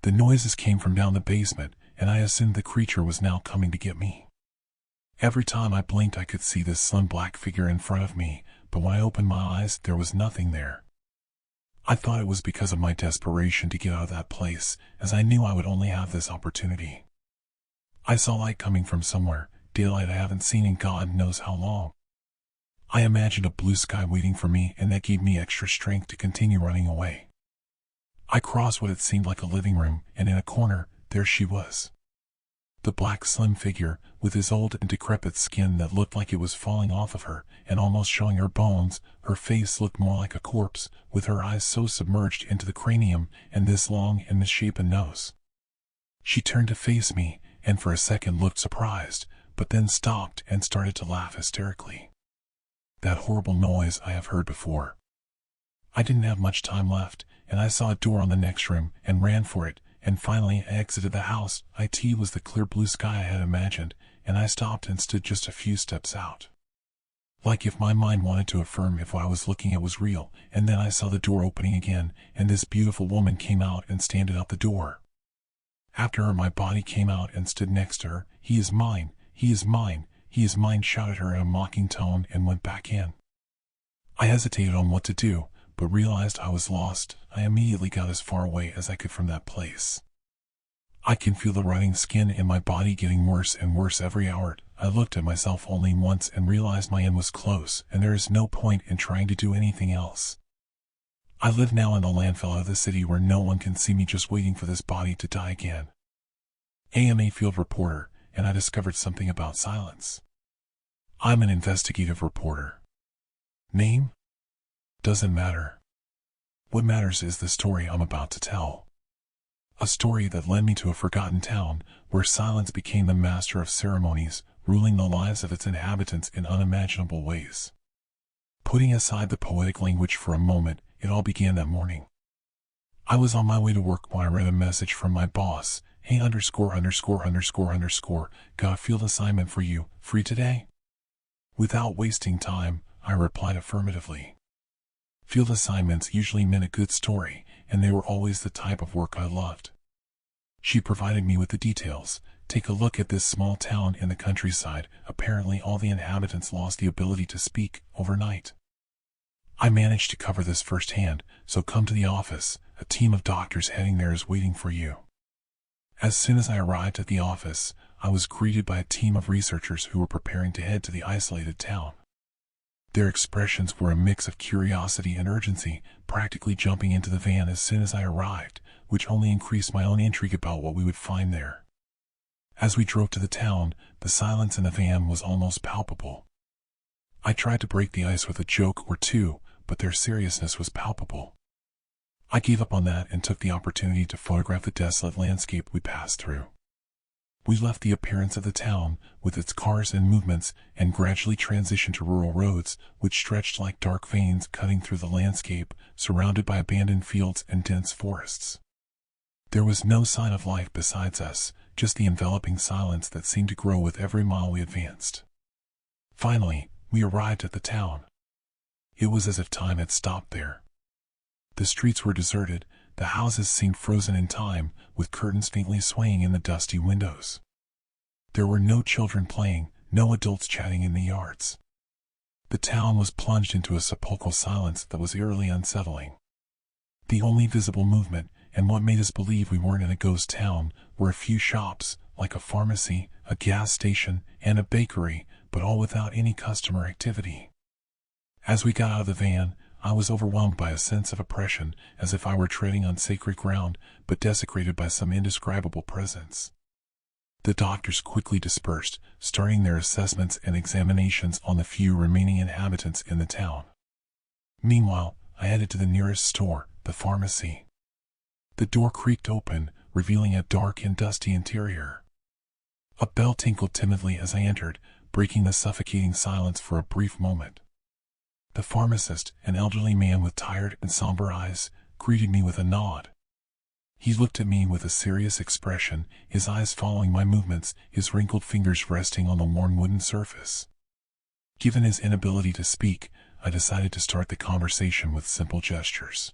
The noises came from down the basement, and I assumed the creature was now coming to get me. Every time I blinked I could see this slim black figure in front of me, but when I opened my eyes there was nothing there. I thought it was because of my desperation to get out of that place, as I knew I would only have this opportunity. I saw light coming from somewhere, daylight I haven't seen in God knows how long. I imagined a blue sky waiting for me, and that gave me extra strength to continue running away. I crossed what it seemed like a living room, and in a corner, there she was. The black slim figure, with his old and decrepit skin that looked like it was falling off of her, and almost showing her bones. Her face looked more like a corpse, with her eyes so submerged into the cranium, and this long and misshapen nose. She turned to face me, and for a second looked surprised, but then stopped and started to laugh hysterically. That horrible noise I have heard before. I didn't have much time left, and I saw a door on the next room and ran for it, and finally I exited the house. It was the clear blue sky I had imagined, and I stopped and stood just a few steps out. Like if my mind wanted to affirm if what I was looking at was real, and then I saw the door opening again, and this beautiful woman came out and standed out the door. After her, my body came out and stood next to her. "He is mine, he is mine, he is mine," shouted her in a mocking tone, and went back in. I hesitated on what to do, but realized I was lost. I immediately got as far away as I could from that place. I can feel the rotting skin in my body getting worse and worse every hour. I looked at myself only once and realized my end was close, and there is no point in trying to do anything else. I live now in the landfill of the city where no one can see me, just waiting for this body to die again. I am a field reporter, and I discovered something about silence. I'm an investigative reporter. Name? Doesn't matter. What matters is the story I'm about to tell. A story that led me to a forgotten town, where silence became the master of ceremonies, ruling the lives of its inhabitants in unimaginable ways. Putting aside the poetic language for a moment, it all began that morning. I was on my way to work when I read a message from my boss. "Hey, __________, got a field assignment for you, free today?" Without wasting time, I replied affirmatively. Field assignments usually meant a good story, and they were always the type of work I loved. She provided me with the details. "Take a look at this small town in the countryside. Apparently all the inhabitants lost the ability to speak overnight. I managed to cover this firsthand, so come to the office. A team of doctors heading there is waiting for you." As soon as I arrived at the office, I was greeted by a team of researchers who were preparing to head to the isolated town. Their expressions were a mix of curiosity and urgency, practically jumping into the van as soon as I arrived, which only increased my own intrigue about what we would find there. As we drove to the town, the silence in the van was almost palpable. I tried to break the ice with a joke or two, but their seriousness was palpable. I gave up on that and took the opportunity to photograph the desolate landscape we passed through. We left the appearance of the town, with its cars and movements, and gradually transitioned to rural roads, which stretched like dark veins cutting through the landscape, surrounded by abandoned fields and dense forests. There was no sign of life besides us, just the enveloping silence that seemed to grow with every mile we advanced. Finally, we arrived at the town. It was as if time had stopped there. The streets were deserted, the houses seemed frozen in time, with curtains faintly swaying in the dusty windows. There were no children playing, no adults chatting in the yards. The town was plunged into a sepulchral silence that was eerily unsettling. The only visible movement, and what made us believe we weren't in a ghost town, were a few shops, like a pharmacy, a gas station, and a bakery, but all without any customer activity. As we got out of the van, I was overwhelmed by a sense of oppression, as if I were treading on sacred ground, but desecrated by some indescribable presence. The doctors quickly dispersed, starting their assessments and examinations on the few remaining inhabitants in the town. Meanwhile, I headed to the nearest store, the pharmacy. The door creaked open, revealing a dark and dusty interior. A bell tinkled timidly as I entered, breaking the suffocating silence for a brief moment. The pharmacist, an elderly man with tired and somber eyes, greeted me with a nod. He looked at me with a serious expression, his eyes following my movements, his wrinkled fingers resting on the worn wooden surface. Given his inability to speak, I decided to start the conversation with simple gestures.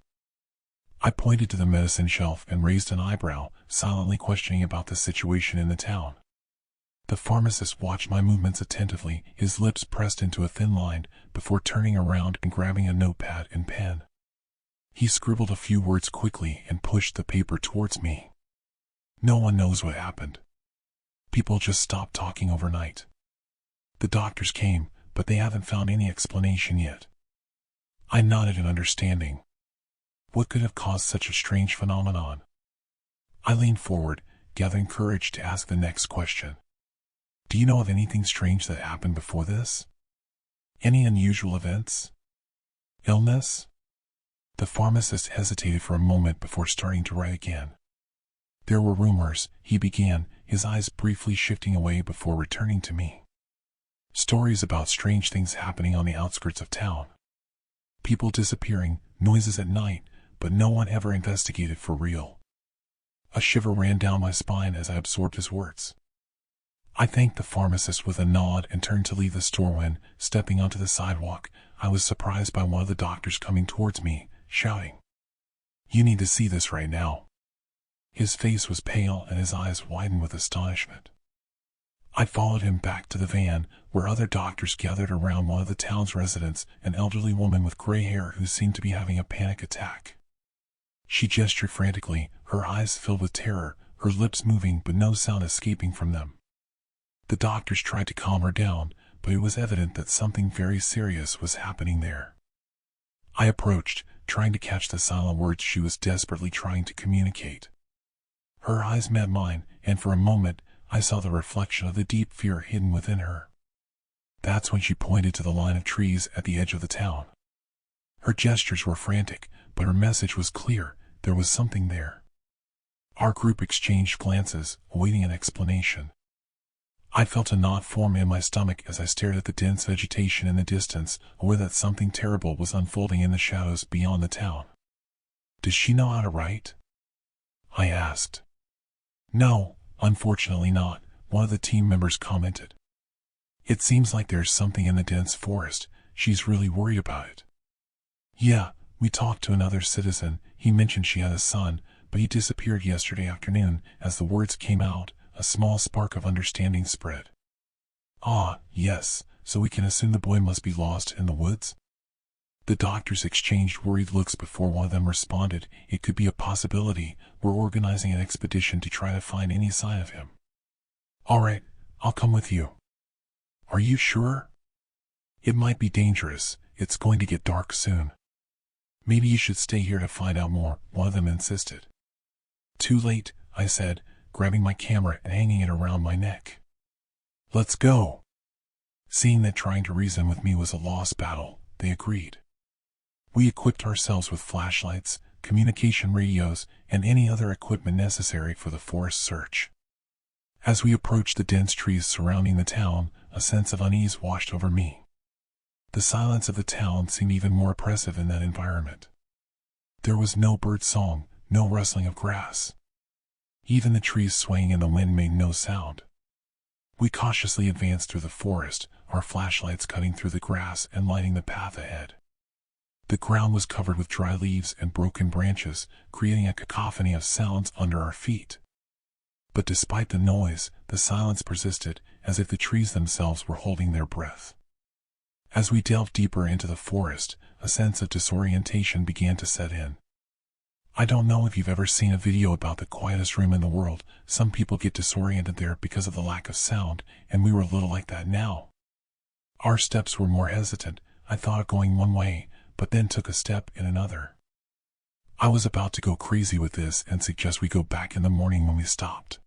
I pointed to the medicine shelf and raised an eyebrow, silently questioning about the situation in the town. The pharmacist watched my movements attentively, his lips pressed into a thin line, before turning around and grabbing a notepad and pen. He scribbled a few words quickly and pushed the paper towards me. "No one knows what happened. People just stopped talking overnight. The doctors came, but they haven't found any explanation yet." I nodded in understanding. What could have caused such a strange phenomenon? I leaned forward, gathering courage to ask the next question. "Do you know of anything strange that happened before this? Any unusual events? Illness?" The pharmacist hesitated for a moment before starting to write again. "There were rumors," he began, his eyes briefly shifting away before returning to me. "Stories about strange things happening on the outskirts of town. People disappearing, noises at night, but no one ever investigated for real. A shiver ran down my spine as I absorbed his words. I thanked the pharmacist with a nod and turned to leave the store when, stepping onto the sidewalk, I was surprised by one of the doctors coming towards me, shouting, "You need to see this right now." His face was pale and his eyes widened with astonishment. I followed him back to the van, where other doctors gathered around one of the town's residents, an elderly woman with gray hair who seemed to be having a panic attack. She gestured frantically, her eyes filled with terror, her lips moving but no sound escaping from them. The doctors tried to calm her down, but it was evident that something very serious was happening there. I approached, trying to catch the silent words she was desperately trying to communicate. Her eyes met mine, and for a moment, I saw the reflection of the deep fear hidden within her. That's when she pointed to the line of trees at the edge of the town. Her gestures were frantic, but her message was clear. There was something there. Our group exchanged glances, awaiting an explanation. I felt a knot form in my stomach as I stared at the dense vegetation in the distance, aware that something terrible was unfolding in the shadows beyond the town. "Does she know how to write?" I asked. "No, unfortunately not," one of the team members commented. "It seems like there's something in the dense forest. She's really worried about it." "Yeah, we talked to another citizen. He mentioned she had a son, but he disappeared yesterday afternoon." As the words came out, a small spark of understanding spread. "Ah, yes, so we can assume the boy must be lost in the woods?" The doctors exchanged worried looks before one of them responded, "It could be a possibility. We're organizing an expedition to try to find any sign of him." "All right, I'll come with you." "Are you sure?" "It might be dangerous. It's going to get dark soon." "Maybe you should stay here to find out more," one of them insisted. "Too late," I said, grabbing my camera and hanging it around my neck. "Let's go." Seeing that trying to reason with me was a lost battle, they agreed. We equipped ourselves with flashlights, communication radios, and any other equipment necessary for the forest search. As we approached the dense trees surrounding the town, a sense of unease washed over me. The silence of the town seemed even more oppressive in that environment. There was no bird song, no rustling of grass. Even the trees swaying in the wind made no sound. We cautiously advanced through the forest, our flashlights cutting through the grass and lighting the path ahead. The ground was covered with dry leaves and broken branches, creating a cacophony of sounds under our feet. But despite the noise, the silence persisted, as if the trees themselves were holding their breath. As we delved deeper into the forest, a sense of disorientation began to set in. I don't know if you've ever seen a video about the quietest room in the world. Some people get disoriented there because of the lack of sound, and we were a little like that now. Our steps were more hesitant. I thought of going one way, but then took a step in another. I was about to go crazy with this and suggest we go back in the morning when we stopped.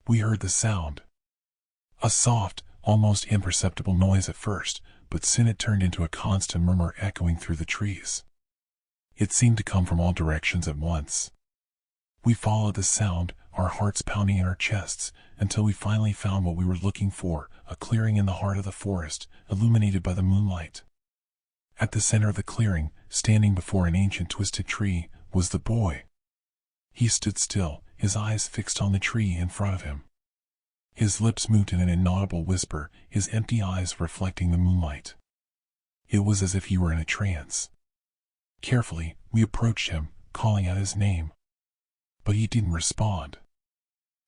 We heard the sound. A soft, almost imperceptible noise at first, but soon it turned into a constant murmur echoing through the trees. It seemed to come from all directions at once. We followed the sound, our hearts pounding in our chests, until we finally found what we were looking for, a clearing in the heart of the forest, illuminated by the moonlight. At the center of the clearing, standing before an ancient twisted tree, was the boy. He stood still, his eyes fixed on the tree in front of him. His lips moved in an inaudible whisper, his empty eyes reflecting the moonlight. It was as if he were in a trance. Carefully, we approached him, calling out his name. But he didn't respond.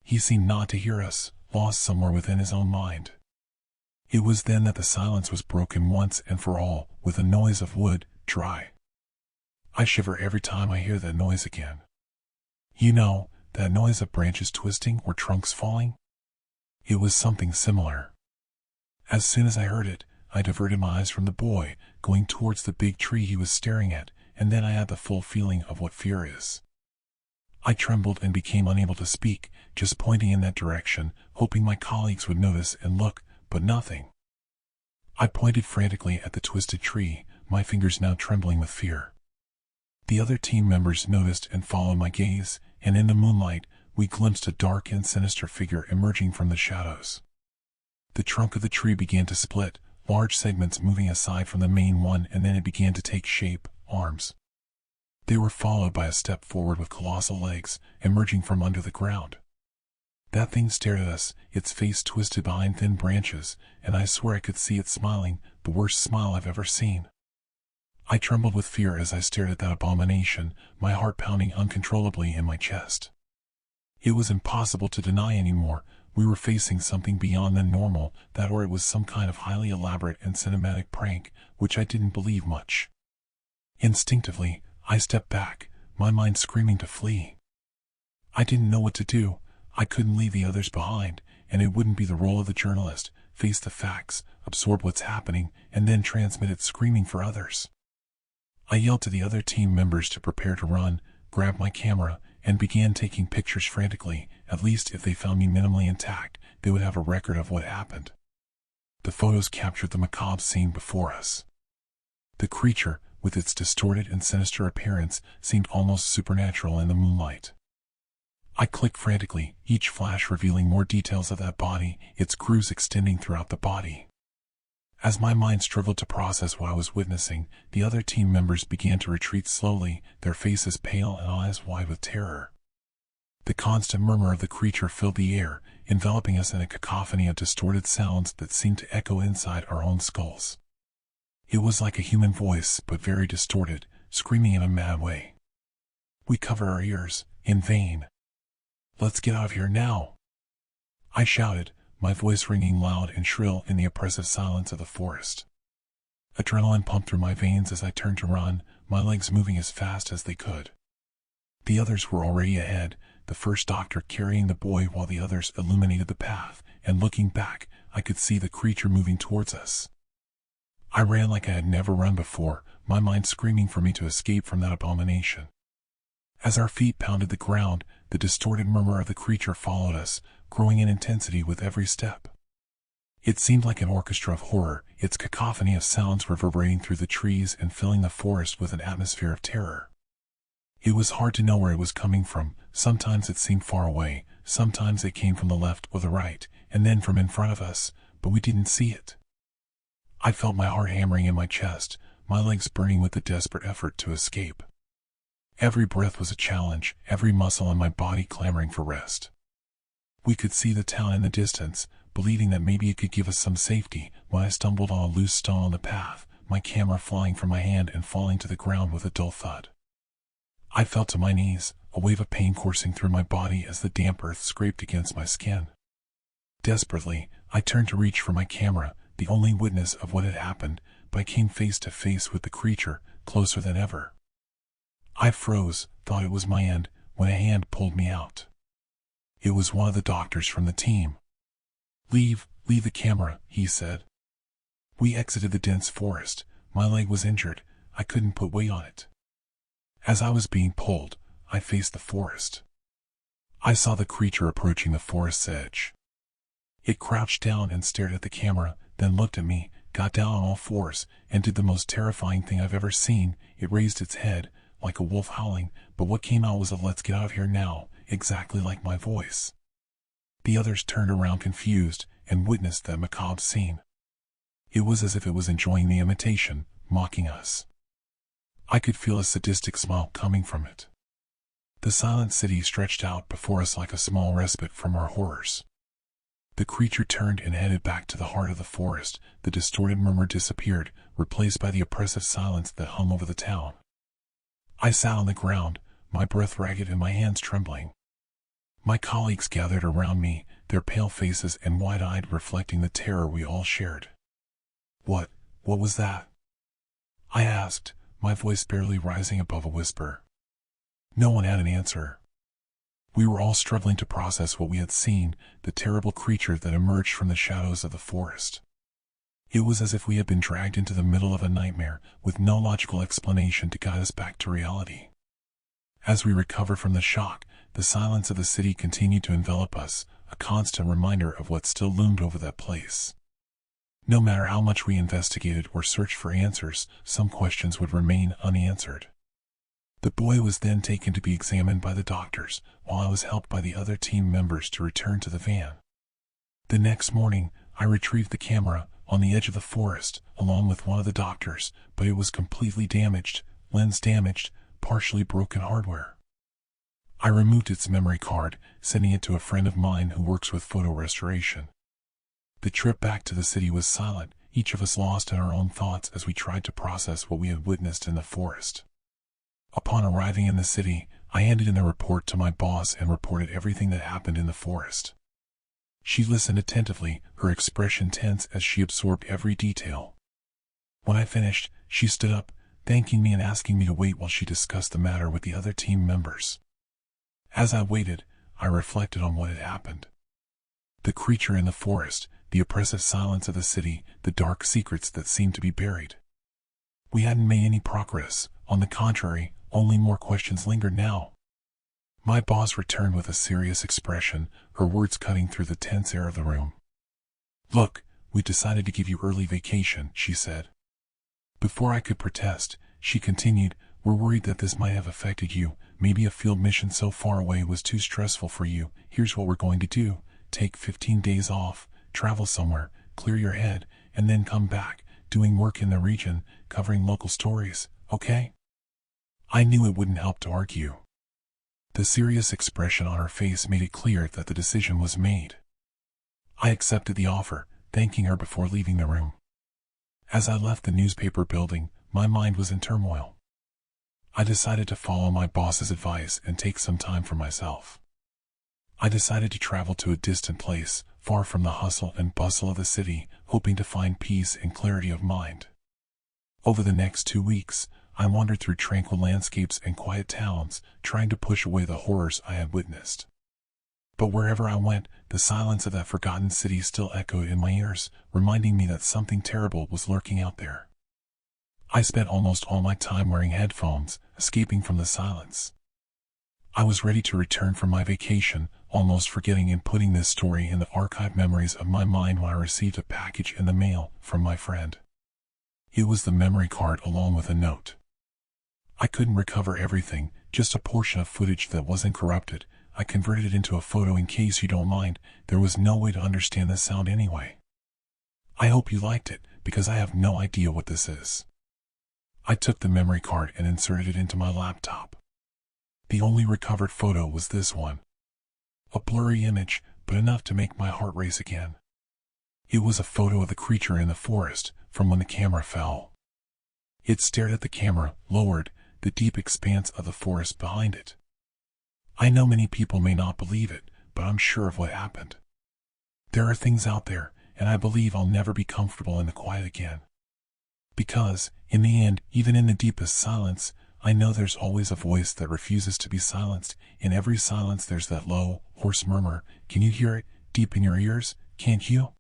He seemed not to hear us, lost somewhere within his own mind. It was then that the silence was broken once and for all, with a noise of wood, dry. I shiver every time I hear that noise again. You know, that noise of branches twisting or trunks falling? It was something similar. As soon as I heard it, I diverted my eyes from the boy, going towards the big tree he was staring at, and then I had the full feeling of what fear is. I trembled and became unable to speak, just pointing in that direction, hoping my colleagues would notice and look, but nothing. I pointed frantically at the twisted tree, my fingers now trembling with fear. The other team members noticed and followed my gaze, and in the moonlight, we glimpsed a dark and sinister figure emerging from the shadows. The trunk of the tree began to split, large segments moving aside from the main one, and then it began to take shape, arms. They were followed by a step forward with colossal legs, emerging from under the ground. That thing stared at us, its face twisted behind thin branches, and I swear I could see it smiling, the worst smile I've ever seen. I trembled with fear as I stared at that abomination, my heart pounding uncontrollably in my chest. It was impossible to deny anymore. We were facing something beyond the normal, that or it was some kind of highly elaborate and cinematic prank, which I didn't believe much. Instinctively, I stepped back, my mind screaming to flee. I didn't know what to do. I couldn't leave the others behind, and it wouldn't be the role of the journalist, face the facts, absorb what's happening, and then transmit it screaming for others. I yelled to the other team members to prepare to run, grabbed my camera, and began taking pictures frantically. At least if they found me minimally intact, they would have a record of what happened. The photos captured the macabre scene before us. The creature, with its distorted and sinister appearance, seemed almost supernatural in the moonlight. I clicked frantically, each flash revealing more details of that body, its grooves extending throughout the body. As my mind struggled to process what I was witnessing, the other team members began to retreat slowly, their faces pale and eyes wide with terror. The constant murmur of the creature filled the air, enveloping us in a cacophony of distorted sounds that seemed to echo inside our own skulls. It was like a human voice, but very distorted, screaming in a mad way. We covered our ears, in vain. "Let's get out of here now!" I shouted, my voice ringing loud and shrill in the oppressive silence of the forest. Adrenaline pumped through my veins as I turned to run, my legs moving as fast as they could. The others were already ahead, the first doctor carrying the boy while the others illuminated the path, and looking back, I could see the creature moving towards us. I ran like I had never run before, my mind screaming for me to escape from that abomination. As our feet pounded the ground, the distorted murmur of the creature followed us, growing in intensity with every step. It seemed like an orchestra of horror, its cacophony of sounds reverberating through the trees and filling the forest with an atmosphere of terror. It was hard to know where it was coming from. Sometimes it seemed far away, sometimes it came from the left or the right, and then from in front of us, but we didn't see it. I felt my heart hammering in my chest, my legs burning with the desperate effort to escape. Every breath was a challenge, every muscle in my body clamoring for rest. We could see the town in the distance, believing that maybe it could give us some safety, when I stumbled on a loose stone on the path, my camera flying from my hand and falling to the ground with a dull thud. I fell to my knees, a wave of pain coursing through my body as the damp earth scraped against my skin. Desperately, I turned to reach for my camera, the only witness of what had happened, but I came face to face with the creature, closer than ever. I froze, thought it was my end, when a hand pulled me out. It was one of the doctors from the team. Leave the camera," he said. We exited the dense forest. My leg was injured. I couldn't put weight on it. As I was being pulled, I faced the forest. I saw the creature approaching the forest's edge. It crouched down and stared at the camera, then looked at me, got down on all fours, and did the most terrifying thing I've ever seen. It raised its head, like a wolf howling, but what came out was a "let's get out of here now," exactly like my voice. The others turned around confused, and witnessed that macabre scene. It was as if it was enjoying the imitation, mocking us. I could feel a sadistic smile coming from it. The silent city stretched out before us like a small respite from our horrors. The creature turned and headed back to the heart of the forest. The distorted murmur disappeared, replaced by the oppressive silence that hung over the town. I sat on the ground, my breath ragged and my hands trembling. My colleagues gathered around me, their pale faces and wide-eyed reflecting the terror we all shared. What was that?" I asked, my voice barely rising above a whisper. No one had an answer. We were all struggling to process what we had seen, the terrible creature that emerged from the shadows of the forest. It was as if we had been dragged into the middle of a nightmare, with no logical explanation to guide us back to reality. As we recovered from the shock, the silence of the city continued to envelop us, a constant reminder of what still loomed over that place. No matter how much we investigated or searched for answers, some questions would remain unanswered. The boy was then taken to be examined by the doctors, while I was helped by the other team members to return to the van. The next morning, I retrieved the camera, on the edge of the forest, along with one of the doctors, but it was completely damaged, lens damaged, partially broken hardware. I removed its memory card, sending it to a friend of mine who works with photo restoration. The trip back to the city was silent, each of us lost in our own thoughts as we tried to process what we had witnessed in the forest. Upon arriving in the city, I handed in a report to my boss and reported everything that happened in the forest. She listened attentively, her expression tense as she absorbed every detail. When I finished, she stood up, thanking me and asking me to wait while she discussed the matter with the other team members. As I waited, I reflected on what had happened. The creature in the forest, the oppressive silence of the city, the dark secrets that seemed to be buried. We hadn't made any progress. On the contrary, only more questions lingered now. My boss returned with a serious expression, her words cutting through the tense air of the room. "Look, we decided to give you early vacation," she said. Before I could protest, she continued, "We're worried that this might have affected you. Maybe a field mission so far away was too stressful for you. Here's what we're going to do. Take 15 days off, travel somewhere, clear your head, and then come back, doing work in the region, covering local stories, okay?" I knew it wouldn't help to argue. The serious expression on her face made it clear that the decision was made. I accepted the offer, thanking her before leaving the room. As I left the newspaper building, my mind was in turmoil. I decided to follow my boss's advice and take some time for myself. I decided to travel to a distant place, far from the hustle and bustle of the city, hoping to find peace and clarity of mind. Over the next 2 weeks, I wandered through tranquil landscapes and quiet towns, trying to push away the horrors I had witnessed. But wherever I went, the silence of that forgotten city still echoed in my ears, reminding me that something terrible was lurking out there. I spent almost all my time wearing headphones, escaping from the silence. I was ready to return from my vacation, almost forgetting and putting this story in the archived memories of my mind when I received a package in the mail from my friend. It was the memory card along with a note. I couldn't recover everything, just a portion of footage that wasn't corrupted. I converted it into a photo in case you don't mind. There was no way to understand the sound anyway. I hope you liked it, because I have no idea what this is. I took the memory card and inserted it into my laptop. The only recovered photo was this one. A blurry image, but enough to make my heart race again. It was a photo of the creature in the forest, from when the camera fell. It stared at the camera, lowered, the deep expanse of the forest behind it. I know many people may not believe it, but I'm sure of what happened. There are things out there, and I believe I'll never be comfortable in the quiet again. Because, in the end, even in the deepest silence, I know there's always a voice that refuses to be silenced. In every silence there's that low, hoarse murmur. Can you hear it, deep in your ears? Can't you?